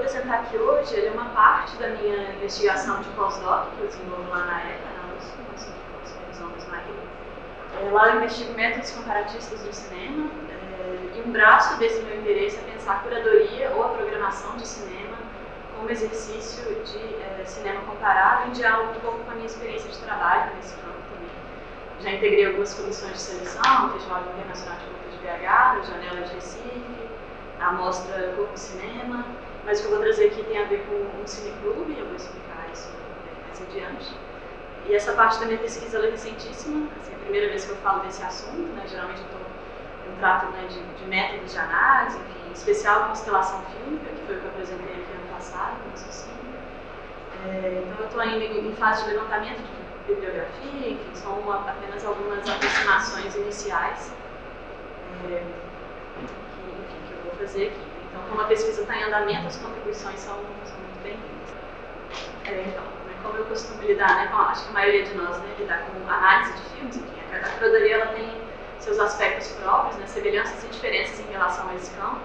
apresentar aqui hoje ele é uma parte da minha investigação de pós-doc, que eu desenvolvo lá na ECA, nos primeiros anos na ECA. Lá eu investigo métodos comparatistas do cinema, e um braço desse meu interesse é pensar a curadoria ou a programação de cinema como exercício de cinema comparado em diálogo um pouco com a minha experiência de trabalho nesse campo também. Já integrei algumas comissões de seleção, o Festival Internacional de Curta de BH, a Janela de Recife, a Mostra Corpo Cinema, mas o que eu vou trazer aqui tem a ver com um cineclube, eu vou explicar isso mais adiante. E essa parte da minha pesquisa é recentíssima, assim, é a primeira vez que eu falo desse assunto, né? Geralmente eu trato, né, de métodos de análise, enfim, em especial constelação fílmica, que foi o que eu apresentei aqui ano passado, no raciocínio. Então eu estou ainda em fase de levantamento de bibliografia, enfim, são apenas algumas aproximações iniciais que eu vou fazer aqui. Então, como a pesquisa está em andamento, as contribuições são muito bem-vindas. Então, como eu costumo lidar, né, acho que a maioria de nós, né, lidar com análise de filmes, enfim, a curadoria ela tem seus aspectos próprios, né, semelhanças e diferenças em relação a esse campo,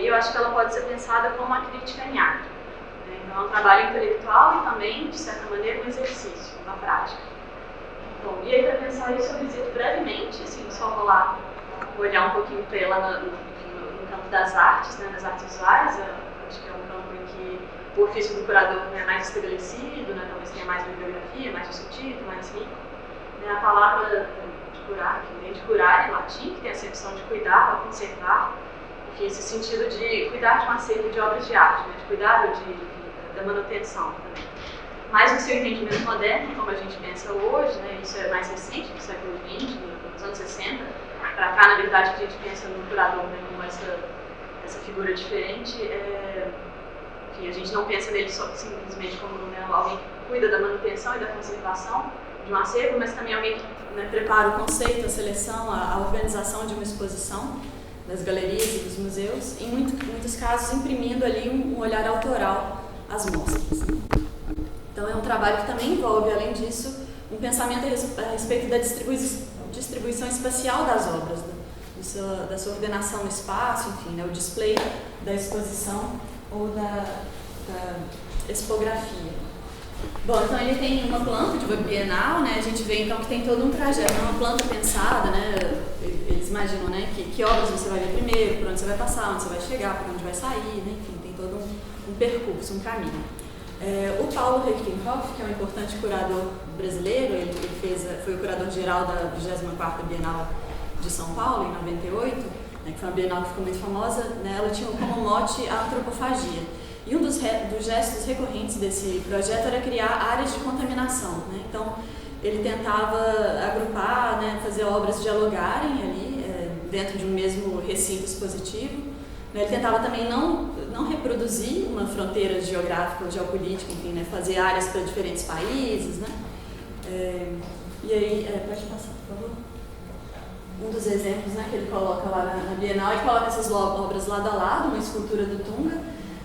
e eu acho que ela pode ser pensada como uma crítica em ato. Então, é um trabalho intelectual e também, de certa maneira, um exercício, uma prática. Bom, e aí, para pensar isso, eu visito brevemente, assim, só vou lá olhar um pouquinho para ela no campo das artes, né, das artes visuais. Eu acho que é um campo em que o ofício do curador é mais estabelecido, né, talvez tenha mais bibliografia, mais discutido, mais rico. A palavra de curar, que vem de curar em latim, que tem a acepção de cuidar ou conservar, enfim, esse sentido de cuidar de um acervo de obras de arte, né, de cuidado da manutenção também. Mais no seu entendimento moderno, como a gente pensa hoje, né, isso é mais recente, do século XX, dos anos 60, para cá, na verdade, que a gente pensa no curador, né, como essa figura diferente, enfim, a gente não pensa nele só simplesmente como, né, alguém que cuida da manutenção e da conservação de um acervo, mas também alguém que, né, prepara o conceito, a seleção, a organização de uma exposição das galerias e dos museus, em muitos casos imprimindo ali um olhar autoral às mostras. Então é um trabalho que também envolve, além disso, um pensamento a respeito da distribuição espacial das obras, da sua ordenação no espaço, enfim, né, o display da exposição ou da expografia. Bom, então ele tem uma planta de web bienal, né? A gente vê então que tem todo um trajeto, uma planta pensada, né? Eles imaginam, né, que obras você vai ver primeiro, por onde você vai passar, onde você vai chegar, por onde vai sair, né? Enfim, tem todo um percurso, um caminho. O Paulo Rechtenhoff, que é um importante curador brasileiro, ele foi o curador-geral da 24ª Bienal de São Paulo, em 98, né, que foi uma Bienal que ficou muito famosa, né? Ela tinha como mote a antropofagia. E um dos gestos recorrentes desse projeto era criar áreas de contaminação, né? Então, ele tentava agrupar, né, fazer obras dialogarem ali, dentro de um mesmo recinto expositivo. Ele tentava também não reproduzir uma fronteira geográfica ou geopolítica, enfim, né, fazer áreas para diferentes países, né? E aí, pode passar, por favor? Um dos exemplos, né, que ele coloca lá na Bienal, ele coloca essas obras lado a lado, uma escultura do Tunga,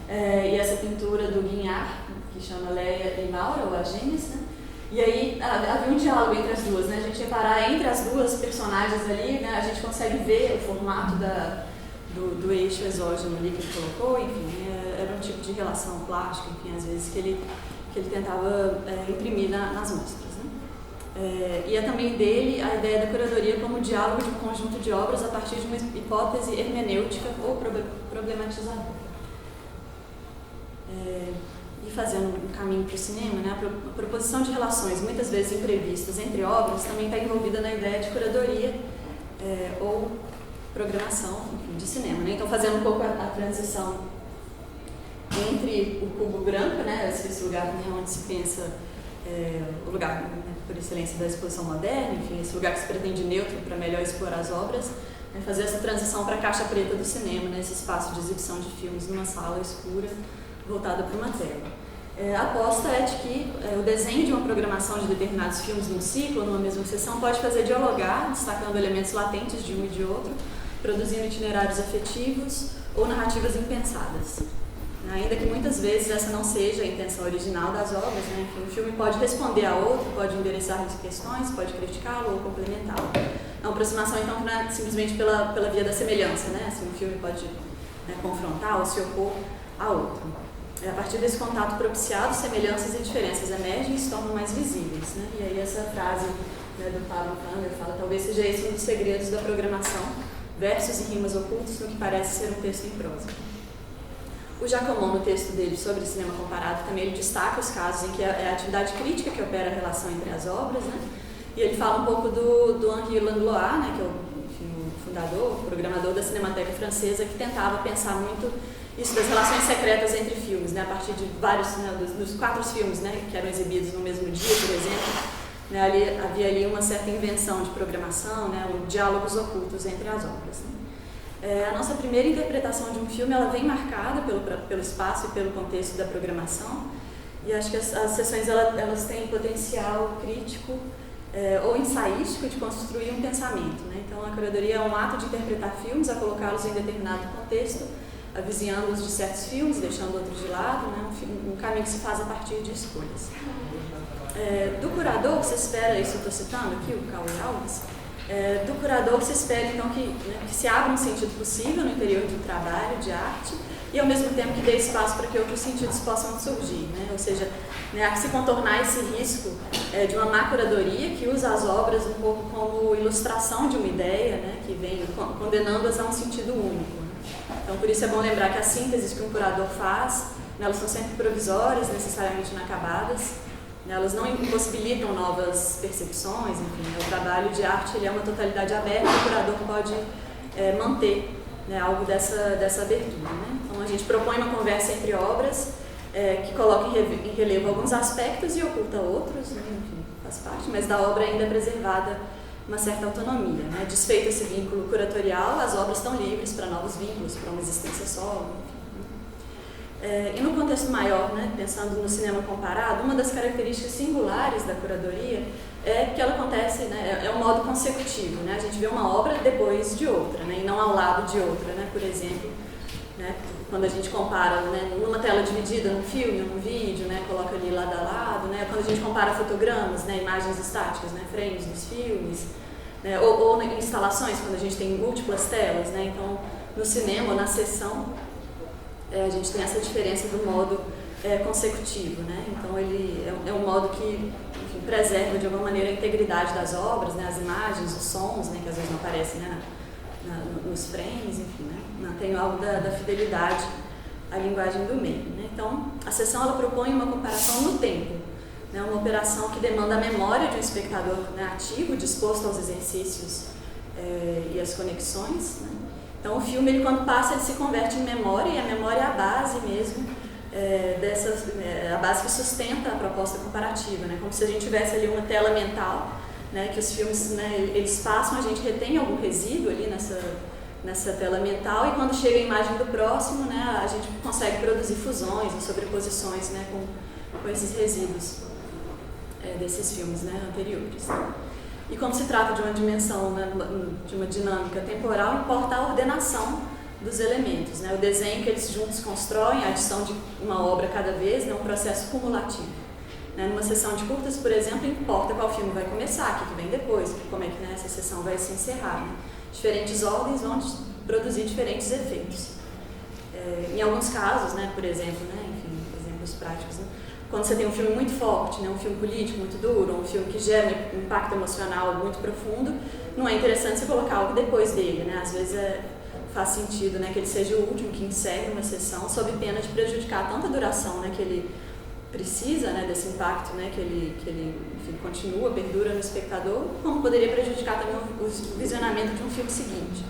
e essa pintura do Guignard, que chama Leia e Maura, ou as gêmeas, né? E aí havia um diálogo entre as duas, né? A gente reparar entre as duas personagens ali, né, a gente consegue ver o formato do eixo exógeno ali que ele colocou, enfim, era um tipo de relação plástica, enfim, às vezes que ele tentava imprimir nas mostras, né? E é também dele a ideia da curadoria como diálogo de um conjunto de obras a partir de uma hipótese hermenêutica ou problematizadora. E fazendo um caminho para o cinema, né, a proposição de relações muitas vezes imprevistas entre obras também está envolvida na ideia de curadoria ou programação, enfim, de cinema, né? Então, fazendo um pouco a transição entre o cubo branco, né, esse lugar, né, onde se pensa o lugar, né, por excelência da exposição moderna, enfim, esse lugar que se pretende neutro para melhor expor as obras, né, fazer essa transição para a caixa preta do cinema, né, esse espaço de exibição de filmes numa sala escura voltada para uma tela. A aposta é de que o desenho de uma programação de determinados filmes num ciclo, numa mesma sessão, pode fazer dialogar, destacando elementos latentes de um e de outro, produzindo itinerários afetivos ou narrativas impensadas. Ainda que muitas vezes essa não seja a intenção original das obras, né? Enfim, o filme pode responder a outro, pode endereçar questões, pode criticá-lo ou complementá-lo. É uma aproximação, então, que não é simplesmente pela via da semelhança, né? Assim, um filme pode né, confrontar ou se opor a outro. A partir desse contato propiciado, semelhanças e diferenças emergem e se tornam mais visíveis, né? E aí essa frase, né, do Pablo Kanger fala: talvez seja esse um dos segredos da programação, versos e rimas ocultos no que parece ser um texto em prosa. O Jacomon, no texto dele sobre cinema comparado, também ele destaca os casos em que é a atividade crítica que opera a relação entre as obras, né? E ele fala um pouco do Henri Langlois, né, que é o fundador, o programador da Cinemateca Francesa, que tentava pensar muito isso das relações secretas entre filmes, né, a partir de vários, né, dos 4 filmes, né, que eram exibidos no mesmo dia, por exemplo, né, havia ali uma certa invenção de programação, né, diálogos ocultos entre as obras. Né. A nossa primeira interpretação de um filme, ela vem marcada pelo espaço e pelo contexto da programação, e acho que as sessões elas têm potencial crítico ou ensaístico de construir um pensamento. Né. Então a curadoria é um ato de interpretar filmes, a colocá-los em determinado contexto, avizinhando-os de certos filmes, deixando outros de lado, né? Um caminho que se faz a partir de escolhas. Do curador, você espera, isso eu estou citando aqui, o Cauê Alves, do curador você espera então que se abra um sentido possível no interior do trabalho, de arte, e ao mesmo tempo que dê espaço para que outros sentidos possam surgir, né? Ou seja, né, há que se contornar esse risco de uma má curadoria que usa as obras um pouco como ilustração de uma ideia, né, que vem condenando-as a um sentido único. Então, por isso é bom lembrar que as sínteses que um curador faz, né, elas são sempre provisórias, necessariamente inacabadas, né, elas não impossibilitam novas percepções, enfim, né, o trabalho de arte ele é uma totalidade aberta e o curador pode manter, né, algo dessa abertura. Né? Então, a gente propõe uma conversa entre obras que coloca em relevo alguns aspectos e oculta outros, né, enfim, faz parte, mas da obra ainda é preservada uma certa autonomia, né? Desfeito esse vínculo curatorial, as obras estão livres para novos vínculos, para uma existência solo, enfim. E no contexto maior, né, pensando no cinema comparado, uma das características singulares da curadoria é que ela acontece, né, é um modo consecutivo, né? A gente vê uma obra depois de outra, né, e não ao lado de outra, né? Por exemplo, né, quando a gente compara, né, numa tela dividida, num filme, num vídeo, né, coloca ali lado a lado, né, quando a gente compara fotogramas, né, imagens estáticas, né, frames dos filmes, né, ou em instalações, quando a gente tem múltiplas telas, né, então no cinema, na sessão, a gente tem essa diferença do modo consecutivo, né, então ele é um modo que, enfim, preserva de alguma maneira a integridade das obras, né, as imagens, os sons, né, que às vezes não aparecem, né, nos frames, enfim, né? Tem algo da fidelidade à linguagem do meio. Né? Então, a sessão ela propõe uma comparação no tempo, né? Uma operação que demanda a memória de um espectador, né, ativo, disposto aos exercícios e às conexões. Né? Então, o filme, ele, quando passa, ele se converte em memória, e a memória é a base mesmo, a base que sustenta a proposta comparativa, né? Como se a gente tivesse ali uma tela mental, né, que os filmes, né, eles passam, a gente retém algum resíduo ali nessa tela mental, e quando chega a imagem do próximo, né, a gente consegue produzir fusões ou sobreposições, né, com esses resíduos desses filmes, né, anteriores. E como se trata de uma dimensão, né, de uma dinâmica temporal, importa a ordenação dos elementos, né, o desenho que eles juntos constroem, a adição de uma obra cada vez, né, um processo cumulativo. Numa sessão de curtas, por exemplo, importa qual filme vai começar, o que vem depois, como é que, né, essa sessão vai se encerrar. Né? Diferentes ordens vão produzir diferentes efeitos. Em alguns casos, né, por exemplo, né, enfim, exemplos práticos, né, quando você tem um filme muito forte, né, um filme político muito duro, um filme que gera um impacto emocional muito profundo, não é interessante você colocar algo depois dele. Né? Às vezes faz sentido, né, que ele seja o último que encerre uma sessão, sob pena de prejudicar tanto a duração, né, que ele precisa, né, desse impacto, né, que ele enfim, continua, perdura no espectador, como poderia prejudicar também o visionamento de um filme seguinte.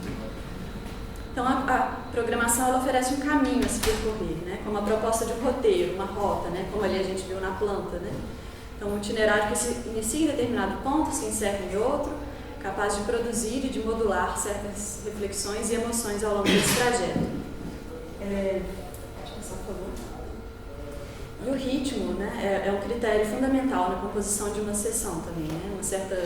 Então a programação ela oferece um caminho a se percorrer, né, como a proposta de um roteiro, uma rota, né, como ali a gente viu na planta. Né? Então um itinerário que se inicia em determinado ponto, se encerra em outro, capaz de produzir e de modular certas reflexões e emoções ao longo desse trajeto. Pode passar, por favor. E o ritmo, né, é um critério fundamental na composição de uma sessão também, né, uma certa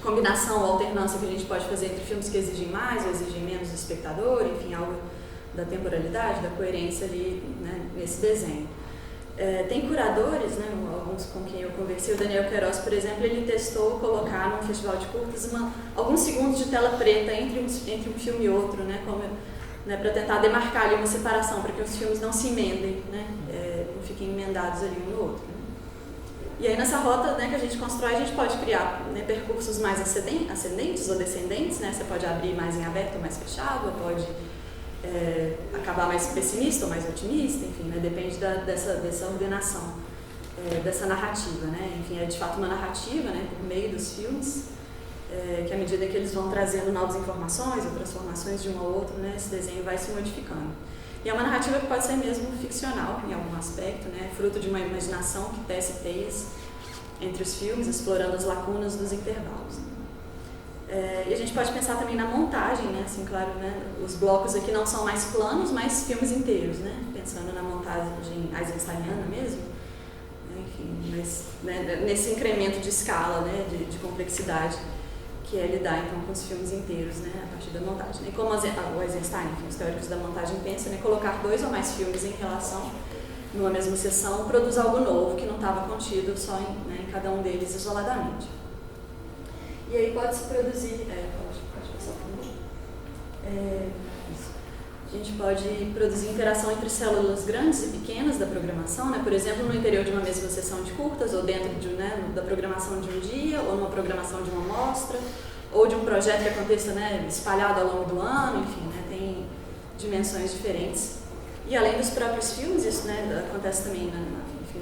combinação ou alternância que a gente pode fazer entre filmes que exigem mais ou exigem menos do espectador, enfim, algo da temporalidade, da coerência ali, né, nesse desenho. Tem curadores, né, alguns com quem eu conversei, o Daniel Queiroz, por exemplo, ele testou colocar num festival de curtas alguns segundos de tela preta entre um filme e outro, né, como né, para tentar demarcar ali uma separação, para que os filmes não se emendem, né, não fiquem emendados ali um no outro. Né. E aí nessa rota, né, que a gente constrói, a gente pode criar, né, percursos mais ascendentes ou descendentes, né, você pode abrir mais em aberto ou mais fechado, ou pode acabar mais pessimista ou mais otimista, enfim, né, depende dessa ordenação, dessa narrativa, né, enfim, é de fato uma narrativa, né, por meio dos filmes, que à medida que eles vão trazendo novas informações ou transformações de um ao outro, né, esse desenho vai se modificando. E é uma narrativa que pode ser mesmo ficcional, em algum aspecto, né, fruto de uma imaginação que tece teias entre os filmes, explorando as lacunas dos intervalos. E a gente pode pensar também na montagem, né, assim, claro, né, os blocos aqui não são mais planos, mas filmes inteiros, né, pensando na montagem eisensteiniana mesmo, né, enfim, mas né, nesse incremento de escala, né, de complexidade, que é lidar então com os filmes inteiros, né, a partir da montagem. E como o Eisenstein, enfim, os teóricos da montagem pensam, né, colocar 2 ou mais filmes em relação numa mesma sessão produz algo novo que não estava contido só em cada um deles isoladamente. E aí pode-se produzir, pode passar por favor. A gente pode produzir interação entre células grandes e pequenas da programação, né? Por exemplo, no interior de uma mesma sessão de curtas, ou dentro da programação de um dia, ou numa programação de uma amostra, ou de um projeto que aconteça, né, espalhado ao longo do ano, enfim, né, tem dimensões diferentes. E além dos próprios filmes, isso, né, acontece também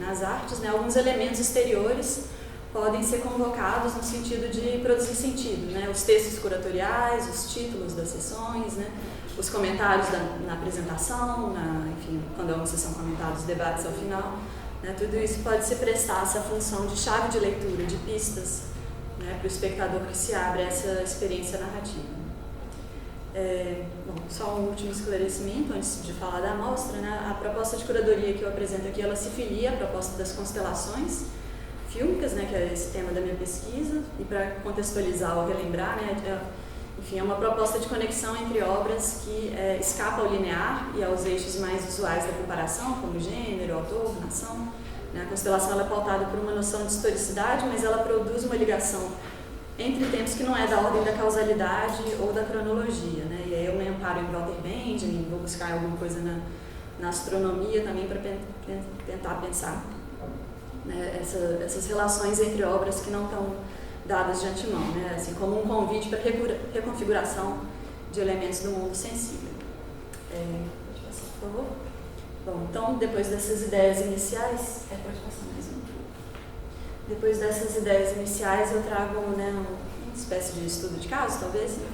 nas artes, né, alguns elementos exteriores podem ser convocados no sentido de produzir sentido, né? Os textos curatoriais, os títulos das sessões, né? Os comentários na apresentação, enfim, quando é uma sessão comentada, os debates ao final, né? Tudo isso pode se prestar essa função de chave de leitura, de pistas, né? Para o espectador que se abre a essa experiência narrativa. Bom, só um último esclarecimento antes de falar da amostra, né? A proposta de curadoria que eu apresento aqui, ela se filia à proposta das constelações fílmicas, né, que é esse tema da minha pesquisa, e para contextualizar ou relembrar, né, enfim, é uma proposta de conexão entre obras que escapa ao linear e aos eixos mais visuais da comparação, como gênero, autor, nação. Né, a constelação ela é pautada por uma noção de historicidade, mas ela produz uma ligação entre tempos que não é da ordem da causalidade ou da cronologia. Né, e aí eu me amparo em Walter Benjamin, vou buscar alguma coisa na astronomia também para tentar pensar, né, essas relações entre obras que não estão dadas de antemão, né, assim como um convite para reconfiguração de elementos do mundo sensível. Pode passar, por favor? Bom, então, depois dessas ideias iniciais, pode passar mais um. Depois dessas ideias iniciais, eu trago, né, uma espécie de estudo de caso, talvez, né,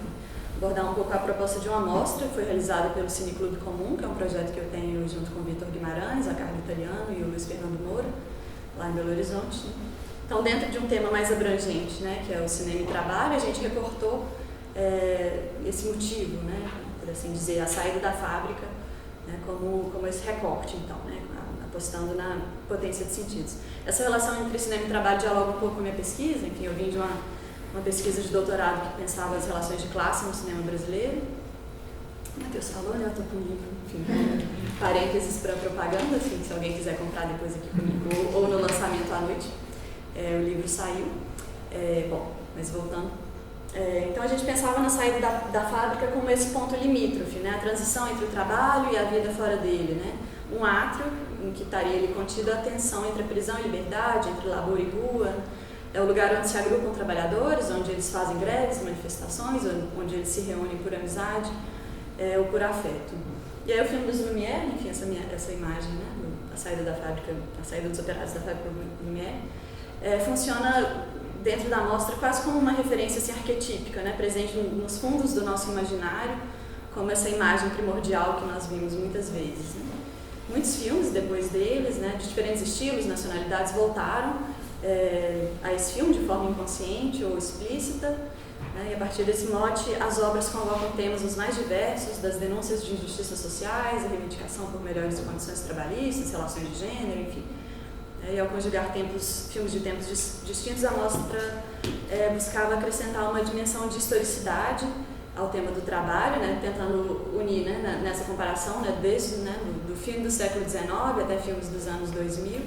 abordar um pouco a proposta de uma amostra que foi realizada pelo Cineclube Comum, que é um projeto que eu tenho junto com o Vitor Guimarães, a Carla Italiano e o Luiz Fernando Moura, lá em Belo Horizonte. Então, dentro de um tema mais abrangente, né, que é o cinema e trabalho, a gente recortou esse motivo, né, por assim dizer, a saída da fábrica, né, como esse recorte, então, né, apostando na potência de sentidos. Essa relação entre cinema e trabalho dialoga um pouco com a minha pesquisa. Enfim, eu vim de uma pesquisa de doutorado que pensava as relações de classe no cinema brasileiro. O Matheus falou, né, eu estou com um livro, enfim, parênteses para propaganda, assim, se alguém quiser comprar depois aqui comigo, ou no lançamento à noite, o livro saiu. Bom, mas voltando. Então a gente pensava na saída da fábrica como esse ponto limítrofe, né, a transição entre o trabalho e a vida fora dele, né, um átrio em que estaria ali contida a tensão entre a prisão e liberdade, entre labor e rua, é o lugar onde se agrupam trabalhadores, onde eles fazem greves, manifestações, onde eles se reúnem por amizade ou por afeto. E aí o filme dos Lumière, enfim, essa imagem, né, a saída da fábrica, a saída dos operários da fábrica Lumière, funciona dentro da mostra quase como uma referência assim, arquetípica, né, presente nos fundos do nosso imaginário, como essa imagem primordial que nós vimos muitas vezes. Né. Muitos filmes, depois deles, né, de diferentes estilos, nacionalidades, voltaram a esse filme de forma inconsciente ou explícita, né, e a partir desse mote as obras convocam temas os mais diversos, das denúncias de injustiças sociais, a reivindicação por melhores condições trabalhistas, relações de gênero, enfim. E ao conjugar filmes de tempos distintos, a mostra buscava acrescentar uma dimensão de historicidade ao tema do trabalho, né, tentando unir, né, nessa comparação, né, desde, né, do fim do século XIX até filmes dos anos 2000,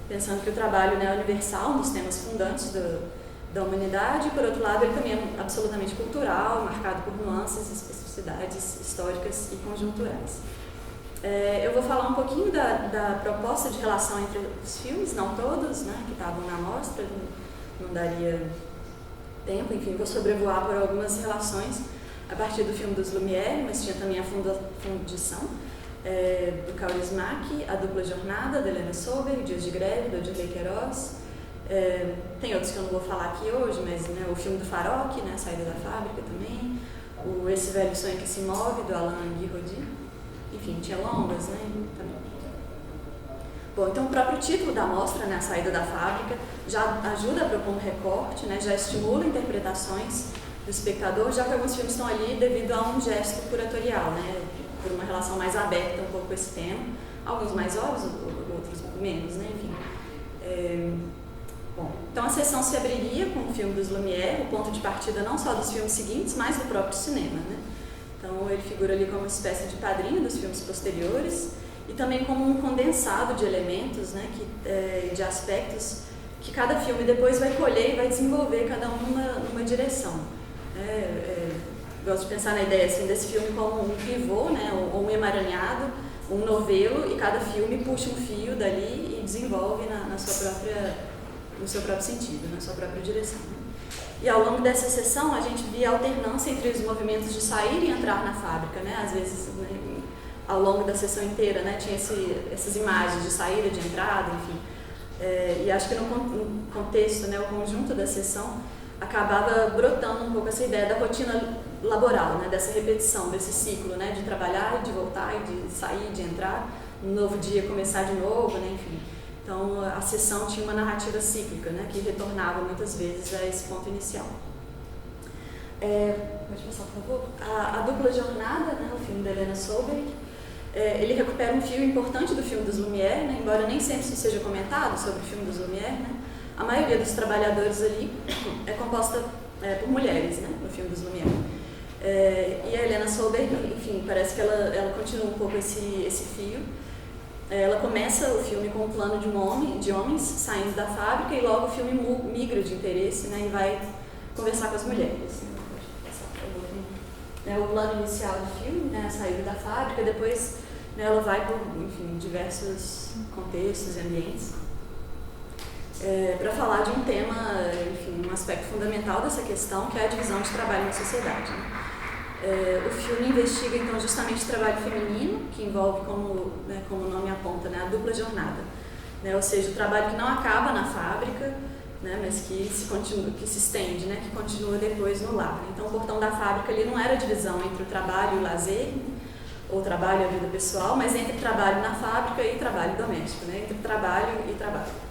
pensando que o trabalho, né, é universal, um dos temas fundantes da humanidade, e por outro lado ele também é absolutamente cultural, marcado por nuances, especificidades históricas e conjunturais. Eu vou falar um pouquinho da proposta de relação entre os filmes, não todos, né, que estavam na mostra, não daria tempo, enfim, vou sobrevoar por algumas relações a partir do filme dos Lumière, mas tinha também a fundição do Kaurismäki, A Dupla Jornada, da Helena Sober, Dias de Greve, do Odilei Queiroz. Tem outros que eu não vou falar aqui hoje, mas né, o filme do Farok, né, A Saída da Fábrica também, o Esse Velho Sonho que se Move, do Alain Guiraudie. Enfim, tinha longas, né, também. Bom, então o próprio título da mostra, né, A Saída da Fábrica, já ajuda a propor um recorte, né, já estimula interpretações do espectador, já que alguns filmes estão ali devido a um gesto curatorial, né, por uma relação mais aberta um pouco com esse tema, alguns mais óbvios, outros menos, né, enfim. Bom, então a sessão se abriria com o filme dos Lumière, o ponto de partida não só dos filmes seguintes, mas do próprio cinema, né. Então ele figura ali como uma espécie de padrinho dos filmes posteriores e também como um condensado de elementos, né, de aspectos que cada filme depois vai colher e vai desenvolver cada um numa direção. Gosto de pensar na ideia assim, desse filme como um pivô, né, ou um emaranhado, um novelo, e cada filme puxa um fio dali e desenvolve no seu próprio sentido, na sua própria direção. E ao longo dessa sessão a gente via a alternância entre os movimentos de sair e entrar na fábrica, né? Às vezes, né, ao longo da sessão inteira, né, tinha essas imagens de saída, de entrada, enfim. E acho que no contexto, né, o conjunto da sessão acabava brotando um pouco essa ideia da rotina laboral, né, dessa repetição, desse ciclo, né, de trabalhar e de voltar, e de sair, de entrar, um novo dia começar de novo, né, enfim. Então, a sessão tinha uma narrativa cíclica, né, que retornava muitas vezes a esse ponto inicial. Pode passar, por favor? A Dupla Jornada, né, o filme da Helena Sober, ele recupera um fio importante do filme dos Lumière, né, embora nem sempre isso seja comentado sobre o filme dos Lumière, né, a maioria dos trabalhadores ali é composta por mulheres, né, no filme dos Lumière. E a Helena Sober, enfim, parece que ela continua um pouco esse fio. Ela começa o filme com um plano de homens saindo da fábrica e logo o filme migra de interesse, né, e vai conversar com as mulheres. O plano inicial do filme, né, a saída da fábrica, depois, né, ela vai por, enfim, diversos contextos e ambientes para falar de um tema, enfim, um aspecto fundamental dessa questão, que é a divisão de trabalho na sociedade, né. O filme investiga então justamente o trabalho feminino, que envolve, como o nome aponta, né, a dupla jornada, né, ou seja, o trabalho que não acaba na fábrica, né, mas que se estende, né, que continua depois no lar. Então o portão da fábrica ali não era a divisão entre o trabalho e o lazer, ou o trabalho e a vida pessoal, mas entre trabalho na fábrica e trabalho doméstico, né, entre trabalho e trabalho.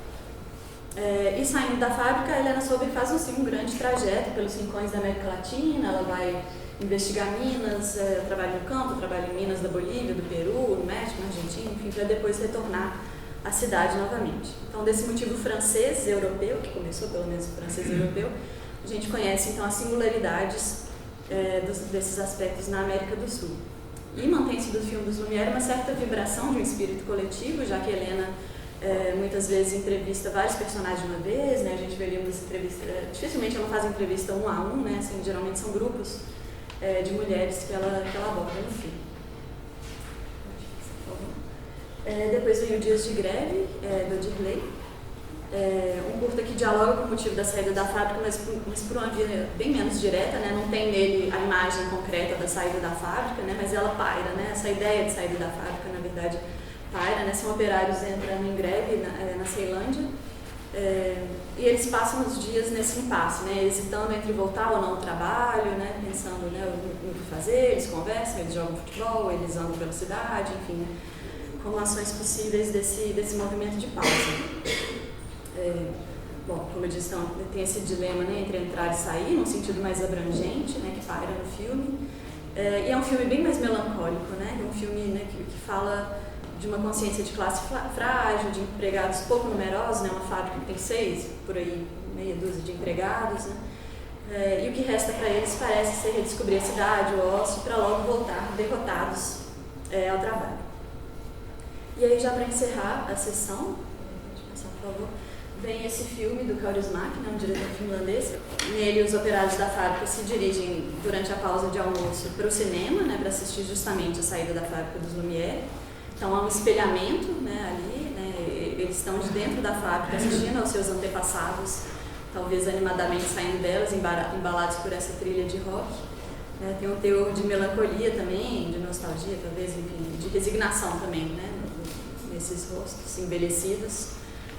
E saindo da fábrica, a Helena Sober faz assim, um grande trajeto pelos rincões da América Latina. Ela vai investigar Minas, trabalho no campo, trabalho em Minas da Bolívia, do Peru, no México, na Argentina, enfim, para depois retornar à cidade novamente. Então, desse motivo francês-europeu, que começou pelo menos o francês-europeu, a gente conhece então as singularidades desses aspectos na América do Sul. E mantém-se do filme dos Lumière uma certa vibração de um espírito coletivo, já que Helena muitas vezes entrevista vários personagens de uma vez, né? A gente veria umas entrevistas, dificilmente ela faz entrevista um a um, né? Assim, geralmente são grupos de mulheres que ela aborda no filme. Depois veio Dias de Greve, do Odilei, um curta que dialoga com o motivo da saída da fábrica, mas por uma via bem menos direta, né? Não tem nele a imagem concreta da saída da fábrica, né? Mas ela paira, né? Essa ideia de saída da fábrica, na verdade, paira, né? São operários entrando em greve na Ceilândia, e eles passam os dias nesse impasse, né? Hesitando entre voltar ou não ao trabalho, né? Pensando, né, no que fazer. Eles conversam, eles jogam futebol, eles andam pela cidade, enfim, né? Como ações possíveis desse movimento de pausa. Bom, como eu disse, então, tem esse dilema, né, entre entrar e sair, num sentido mais abrangente, né, que paira no filme. E é um filme bem mais melancólico, né? É um filme, né, que fala de uma consciência de classe frágil, de empregados pouco numerosos, né? Uma fábrica que tem 6, por aí, meia dúzia de empregados, né? E o que resta para eles parece ser redescobrir a cidade, o ócio, para logo voltar derrotados ao trabalho. E aí, já para encerrar a sessão, pode passar, por favor, vem esse filme do Kaurismäki, né, um diretor finlandês. Nele, os operários da fábrica se dirigem durante a pausa de almoço para o cinema, né, para assistir justamente a saída da fábrica dos Lumière. Então há um espelhamento, né, ali, né, eles estão de dentro da fábrica assistindo aos seus antepassados, talvez animadamente saindo delas, embalados por essa trilha de rock. Né, tem um teor de melancolia também, de nostalgia, talvez, enfim, de resignação também, né, nesses rostos envelhecidos,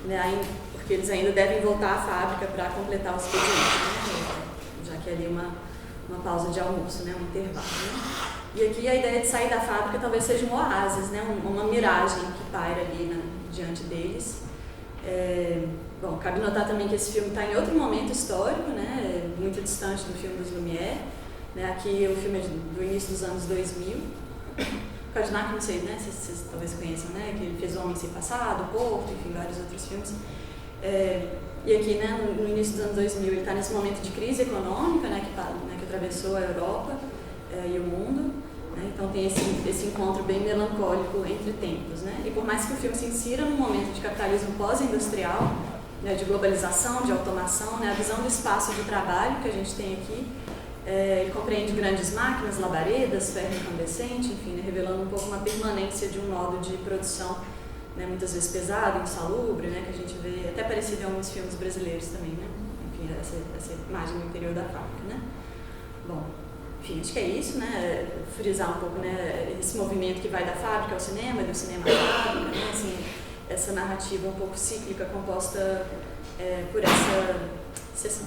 né, porque eles ainda devem voltar à fábrica para completar o expediente, né, já que ali uma pausa de almoço, né, um intervalo. Né. E aqui a ideia de sair da fábrica talvez seja um oásis, né, uma miragem que paira ali diante deles. Bom, cabe notar também que esse filme está em outro momento histórico, né, muito distante do filme dos Lumière. Né, aqui o filme é do início dos anos 2000. Kaurismäki, não sei, né, vocês talvez conheçam, né, que ele fez O Homem Sem Passado, Porto, enfim, vários outros filmes. E aqui, né, no início dos anos 2000, ele está nesse momento de crise econômica, né, que atravessou a Europa e o mundo. Né, então tem esse encontro bem melancólico entre tempos. Né, e por mais que o filme se insira num momento de capitalismo pós-industrial, né, de globalização, de automação, né, a visão do espaço de trabalho que a gente tem aqui, ele compreende grandes máquinas, labaredas, ferro incandescente, enfim, né, revelando um pouco uma permanência de um modo de produção, né, muitas vezes pesado, insalubre, né, que a gente vê até parecido em alguns filmes brasileiros também, né, enfim, essa imagem no interior da fábrica, né. Bom, enfim, acho que é isso, né, frisar um pouco, né, esse movimento que vai da fábrica ao cinema, do cinema à fábrica, né, assim, essa narrativa um pouco cíclica composta por essa sessão.